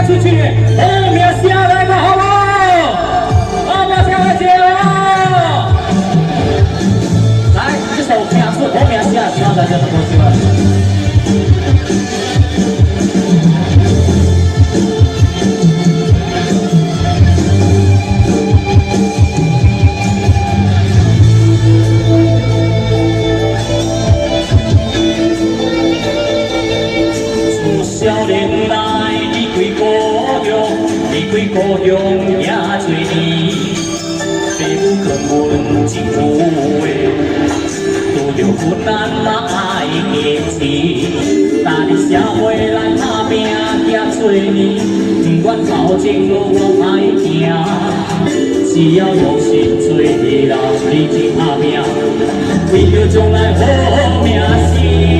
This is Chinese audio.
出去，好名声来个好不好？好名声来接哦！来，这首听出好名声，希望大家能够喜欢。少年来，离开故乡，离开故乡也多年。父母劝阮一句话，拄着困难嘛爱坚持。踏入社会来打拼行多年，不愿头前路我歹行。只要用心做日老，认真打拼，为着将来好名声。